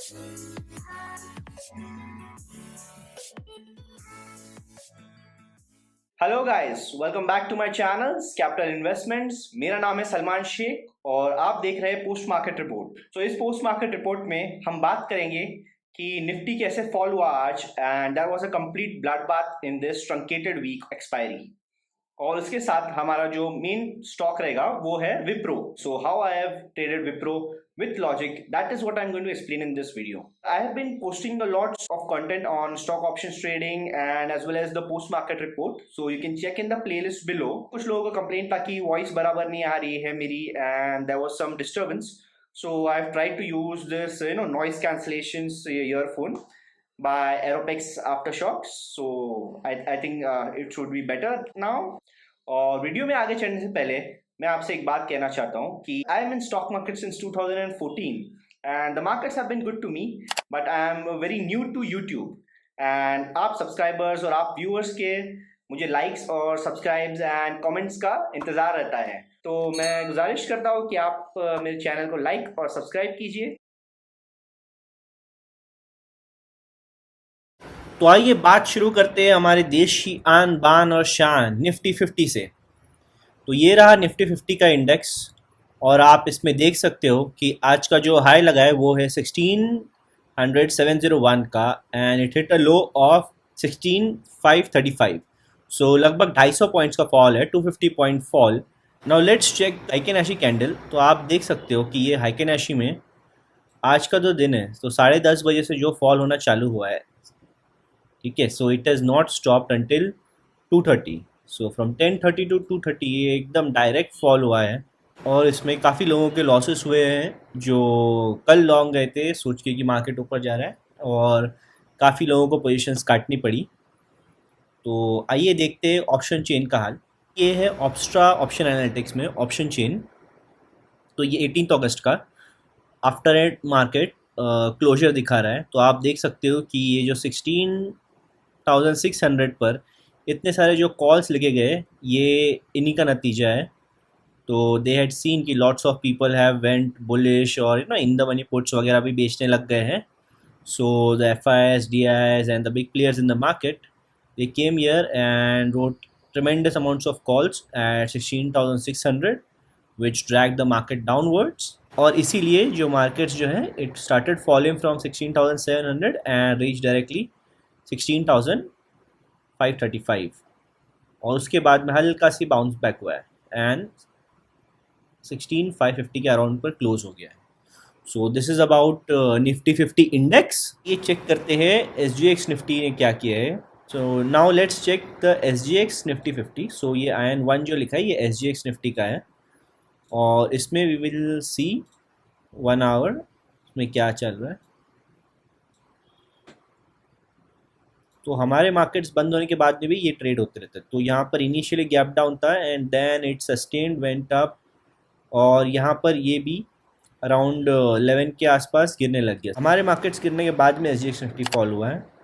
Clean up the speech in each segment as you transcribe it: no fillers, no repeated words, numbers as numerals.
Hello guys, welcome back to my channel Capital Investments. मेरा नाम है सलमान शेख और आप देख रहे हैं पोस्ट मार्केट रिपोर्ट। तो इस पोस्ट मार्केट रिपोर्ट में हम बात करेंगे कि निफ्टी कैसे फॉल हुआ आज, and there was a complete bloodbath in this truncated week expiry. और इसके साथ हमारा जो मेन स्टॉक रहेगा वो है Wipro. So how I have traded Wipro with logic, that is what I'm going to explain in this video. I have been posting a lot of content on stock options trading and as well as the post market report, so you can check in the playlist below. कुछ लोगों का complaint था कि voice बराबर नहीं आ रही है मेरी and there was some disturbance, so I've tried to use this noise cancellations earphone by Aeropex Aftershocks. So I think it should be better now. और वीडियो में आगे चलने से पहले मैं आपसे एक बात कहना चाहता हूँ कि I am in stock market since 2014 and the markets have been good to me, but I am very new to YouTube and आप सब्सक्राइबर्स और आप व्यूअर्स के मुझे लाइक्स और सब्सक्राइब्स एंड कमेंट्स का इंतज़ार रहता है। तो मैं गुजारिश करता हूँ कि आप मेरे चैनल को लाइक और सब्सक्राइब कीजिए। तो आइए बात शुरू करते हैं हमारे देश की आन बान और शान निफ्टी 50 से। तो ये रहा निफ्टी 50 का इंडेक्स और आप इसमें देख सकते हो कि आज का जो हाई लगा है वो है 16,701 का and it hit a low of 16,535। So लगभग 250 पॉइंट्स का फॉल है, 250 point fall. Now let's check Heikin Ashi candle. तो आप देख सकते हो कि ये हाइकेन एशी में आज का जो दिन है तो 10:30 बजे से जो फॉल होना चालू हुआ है, ठीक है। So it has not stopped until 2:30। So from 10:30 to 2:30 ये एकदम डायरेक्ट फॉल हुआ है और इसमें काफ़ी लोगों के लॉसेस हुए हैं जो कल लॉन्ग गए थे सोच के कि मार्केट ऊपर जा रहा है, और काफ़ी लोगों को पोजीशंस काटनी पड़ी। तो आइए देखते हैं ऑप्शन चेन का हाल। ये है ऑप्स्ट्रा ऑप्शन एनालिटिक्स में ऑप्शन चेन। तो ये 18 अगस्त का आफ्टर एट मार्केट क्लोजर दिखा रहा है। तो आप देख सकते हो कि ये जो 16,600 पर इतने सारे जो कॉल्स लिखे गए ये इन्हीं का नतीजा है। तो दे हैड सीन कि lots of people have went bullish और इन द मनी पुट्स वगैरह भी बेचने लग गए हैं। So the FIs, DIs and the big players in the market they came here and wrote tremendous amounts of calls at 16,600 which dragged the market downwards। और इसीलिए जो मार्केट्स जो है it started falling from 16,700 and reach directly 16,535 और उसके बाद में हल्का सी बाउंस बैक हुआ है एंड 16,550 के अराउंड पर क्लोज हो गया है। So this is about Nifty 50 index. ये चेक करते हैं SGX निफ्टी ने क्या किया है। So now let's check the SGX Nifty 50। So ये IN1 जो लिखा है ये SGX निफ्टी का है और इसमें वी विल सी 1 आवर में क्या चल रहा है। तो हमारे मार्केट्स बंद होने के बाद में भी ये ट्रेड होते रहते हैं। तो यहाँ पर इनिशियली गैप डाउन था and then it sustained went up और यहाँ पर ये भी अराउंड 11 के आसपास गिरने लग गया। हमारे मार्केट्स गिरने के बाद में SGX निफ्टी फॉल हुआ है।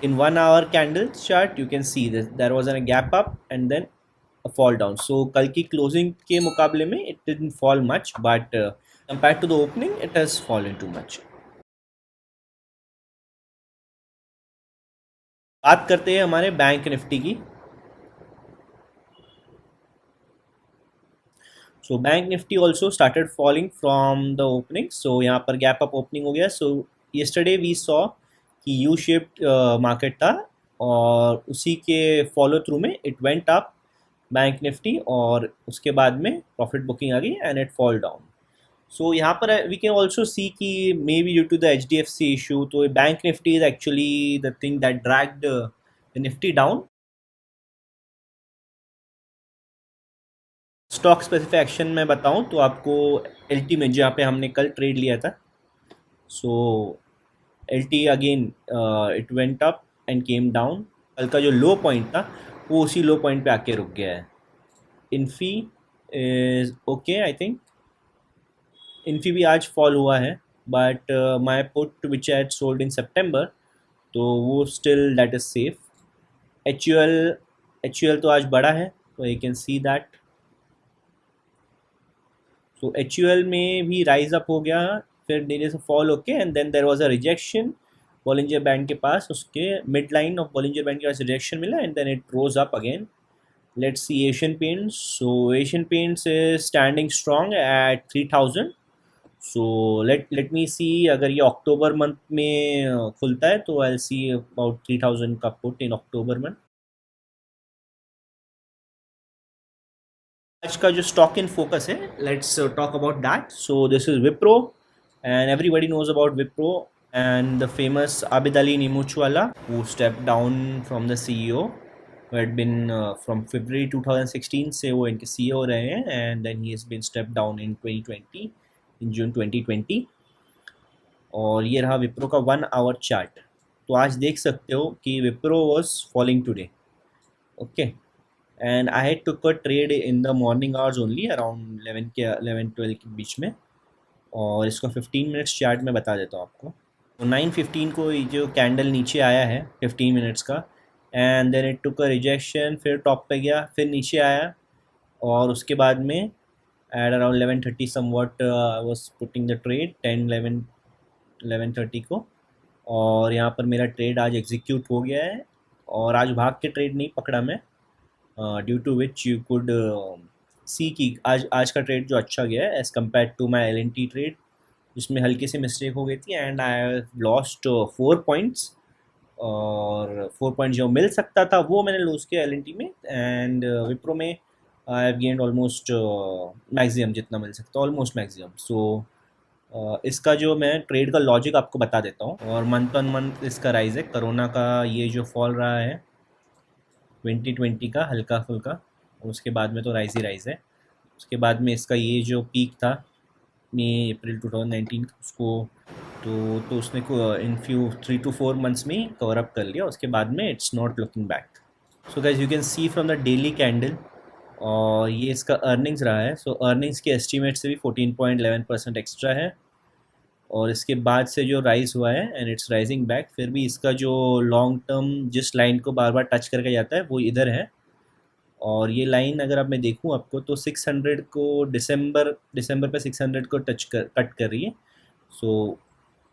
In 1 hour candle chart you can see there was an gap up and then a fall down. So कल की क्लोजिंग के मुकाबले में it didn't fall much, but compared to the opening it has fallen too much. बात करते हैं हमारे bank Nifty की। So bank Nifty also started falling from the opening. So यहाँ पर गैप अप ओपनिंग हो गया। सो येस्टरडे वी सॉ कि यू शेप्ड मार्केट था और उसी के फॉलो थ्रू में it went up bank Nifty और उसके बाद में प्रॉफिट बुकिंग आ गई and it fall down. So यहाँ पर वी कैन ऑल्सो सी कि maybe due to the HDFC issue तो bank Nifty is actually the thing that dragged the Nifty down. Stock specific action में बताऊं तो आपको LT में जहाँ पे हमने कल ट्रेड लिया था, सो LT again it went up and came down. कल का जो लो पॉइंट था वो उसी लो पॉइंट पे आके रुक गया है। Infy is okay, I think Infy भी आज फॉल हुआ है, but my put which I had sold in September तो वो still that is safe. HUL तो आज बड़ा है तो यू कैन सी दैट। तो HUL में भी राइज अप हो गया फिर नीचे से फॉल होके and then there was a rejection Bollinger band के पास, उसके mid line of Bollinger band के पास रिजेक्शन मिला and then it rose up again. Let's see Asian Paints. So Asian Paints is standing strong at 3000. So let me see अगर ये अक्टूबर month में खुलता है तो I'll see about 3000 का पुट इन अक्टूबर में. आज का जो स्टॉक इन फोकस है, let's talk about that. So this is Wipro and everybody knows about Wipro and the famous Abid Ali Nimuchwala, who stepped down from the CEO, who had been from February 2016 से वो इनके CEO रहे हैं, and then he has been stepped down in 2020, in June 2020. और ये रहा विप्रो का 1 our chart. तो आज देख सकते हो कि Wipro was falling today. Okay. And I had took a trade in the morning hours only around 11-12 के बीच में, और इसको 15 मिनट्स चार्ट में बता देता हूँ आपको. तो 9:15 को ये जो कैंडल नीचे आया है 15 मिनट्स का, and then it took a rejection, फिर टॉप पे गया, फिर नीचे आया, और उसके बाद में at around 11:30 somewhat I was putting the trade 11:30 को, और यहाँ पर मेरा ट्रेड आज एग्जीक्यूट हो गया है. और आज भाग के ट्रेड नहीं पकड़ा मैं, due to which you could see कि आज का ट्रेड जो अच्छा गया है as compare to my LNT trade, जिसमें हल्की सी मिस्टेक हो गई थी and I have lost 4 points, और 4 पॉइंट जो मिल सकता था वो मैंने लूज़ किया LNT में, एंड विप्रो में I have gained almost maximum जितना मिल सकता है, ऑलमोस्ट मैक्सिमम. सो इसका जो मैं ट्रेड का लॉजिक आपको बता देता हूँ. और मंथ ऑन मंथ इसका राइज है. कोरोना का ये जो फॉल रहा है 2020 का हल्का फुल्का, उसके बाद में तो राइज ही राइज है. उसके बाद में इसका ये जो पीक था मई अप्रैल 2019 उसको तो उसने इन फ्यू 3 to 4 मंथ्स में कवर अप कर लिया. उसके बाद में it's not looking back. So guys you can C from the daily candle, और ये इसका अर्निंग्स रहा है. सो अर्निंग्स के एस्टीमेट से भी 14.11% एक्स्ट्रा है, और इसके बाद से जो राइज हुआ है एंड इट्स राइजिंग बैक. फिर भी इसका जो लॉन्ग टर्म जिस लाइन को बार बार टच करके जाता है वो इधर है, और ये लाइन अगर अब मैं देखूँ आपको तो 600 को दिसंबर पे 600 को कट कर रही है. सो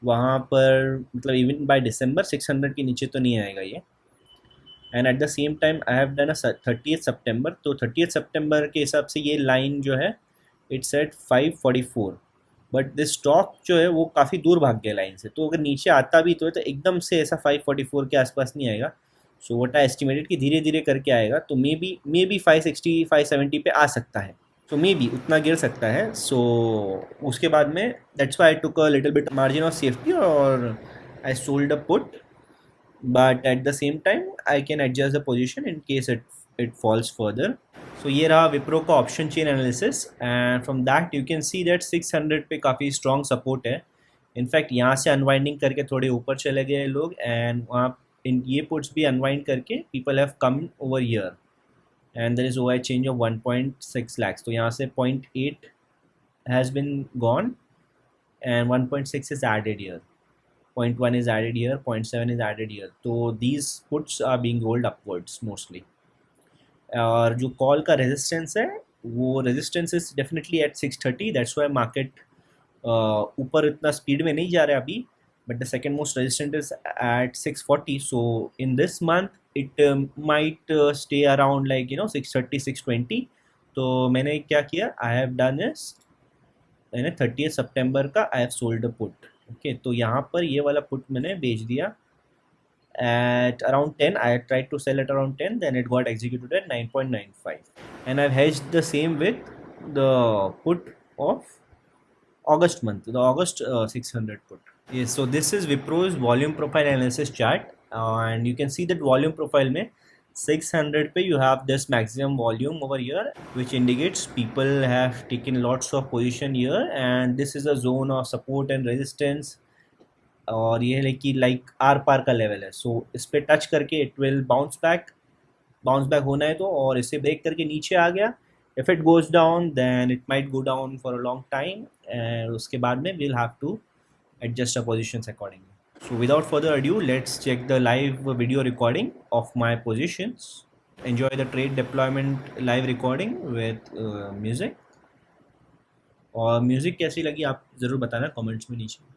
वहाँ पर मतलब इवन बाय दिसंबर 600 के नीचे तो नहीं आएगा ये. And eight the same time I have done a 30th सितंबर, तो 30th सितंबर के हिसाब से ये लाइन जो है it's at 544, but this stock जो है वो काफ़ी दूर भाग गया लाइन से. तो अगर नीचे आता भी तो एकदम से ऐसा 544 के आसपास नहीं आएगा. सो व्हाट आई एस्टिमेटेड कि धीरे धीरे करके आएगा, तो मे बी 560 570 पे आ सकता है. तो मे बी उतना गिर सकता है. सो उसके बाद में that's why I took a little bit margin of safety, और I sold a put, but at the same time I can adjust the position in case it falls further. So ये रहा विप्रो का option chain analysis, and from that you can see that 600 पे काफ़ी strong support है. In fact यहाँ से unwinding करके थोड़े ऊपर चले गए लोग, एंड वहाँ इन ये पुट्स भी अनवाइंड करके people have come over here, and there is OI change of 1.6 lakhs. तो यहाँ से 0.8 has been gone and 1.6 is added here, 0.1 is added here, 0.7 is added here. तो these puts are being rolled upwards mostly. और जो call का resistance है वो resistance is definitely at 630. That's why market ऊपर इतना स्पीड में नहीं जा रहा है अभी, but the second most resistant is at 640. So in this month it might stay around like 630 620. तो मैंने क्या किया, आई हैव डन इज मैंने 30th सितंबर का I have sold a put. Okay, तो यहाँ पर ये वाला पुट मैंने बेच दिया at around 10. I tried to sell at around 10, then it got executed at 9.95, and I've hedged the same with the put of August month, the August 600 put. Yes, so this is Wipro's volume profile analysis chart, and you can see that volume profile में 600 पे you have this maximum volume over here, which indicates people have taken lots of position here, and this is a zone of support and resistance, और ये है कि like are पार का level है. सो इस पर टच करके इट विल बाउंस बैक होना है तो, और इसे ब्रेक करके नीचे आ गया. If it goes down then it might go down for a long time, and उसके बाद में we'll have to adjust a positions accordingly. So without further ado let's check the live video recording of my positions. Enjoy the trade deployment live recording with music. और music कैसी लगी आप ज़रूर बताना comments में नीचे।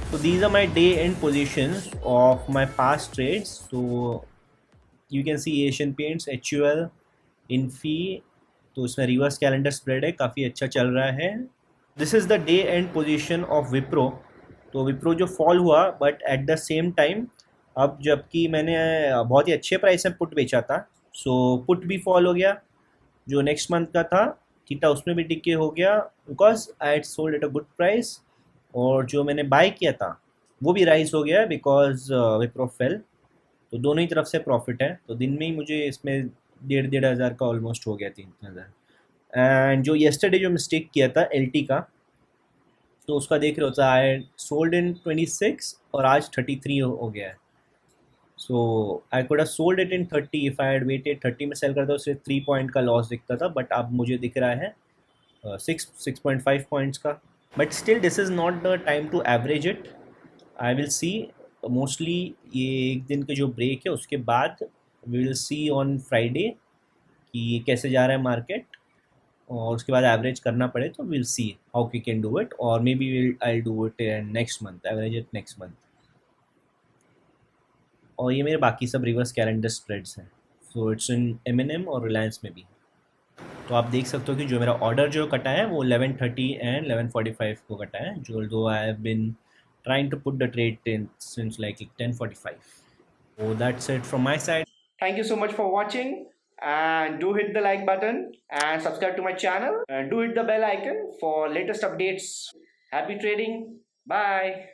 So these are my day end positions of my past trades. So you can see Asian Paints, HUL, Infi, तो इसमें रिवर्स कैलेंडर स्प्रेड है, काफ़ी अच्छा चल रहा है। This is the day and position of Wipro. तो विप्रो जो फॉल हुआ, but at the same time अब जबकि मैंने बहुत ही अच्छे प्राइस में पुट बेचा था, सो पुट भी फॉल हो गया। जो नेक्स्ट मंथ का था थीटा उसमें भी डिके हो गया because I had sold at a good price. और जो मैंने बाय किया था वो भी राइज हो गया बिकॉज विप्रो फेल। तो दोनों ही तरफ से प्रॉफिट है। तो दिन में ही मुझे इसमें 1,500 का ऑलमोस्ट हो गया, 3,000। एंड जो येस्टरडे जो मिस्टेक किया था एल का, तो उसका देख रहे हो आई सोल्ड इन 26 और आज 33 हो गया है। So I could have sold it in 30 if I had waited 30 में सेल करता तो सिर्फ 3 पॉइंट का लॉस दिखता था, बट अब मुझे दिख रहा है 6.5 पॉइंट्स का। But still this is not the time to average it. I will see mostly ये एक दिन के जो ब्रेक है उसके बाद we will see on Friday कि कैसे जा रहा है मार्केट, और उसके बाद एवरेज करना पड़े तो will see how we can do it, और maybe will I do it next month, average it next month. और ये मेरे बाकी सब रिवर्स कैलेंडर स्प्रेड्स हैं, सो इट्स इन M&M और रिलायंस में भी। तो आप देख सकते हो कि जो मेरा ऑर्डर जो कटा है वो 11:30 एंड 11:45 को कटा है, जो दो I have been trying to put the trade in since like 10:45. So that's it from my side. Thank you so much for watching, and do hit the like button and subscribe to my channel, and do hit the bell icon for latest updates. Happy trading. Bye.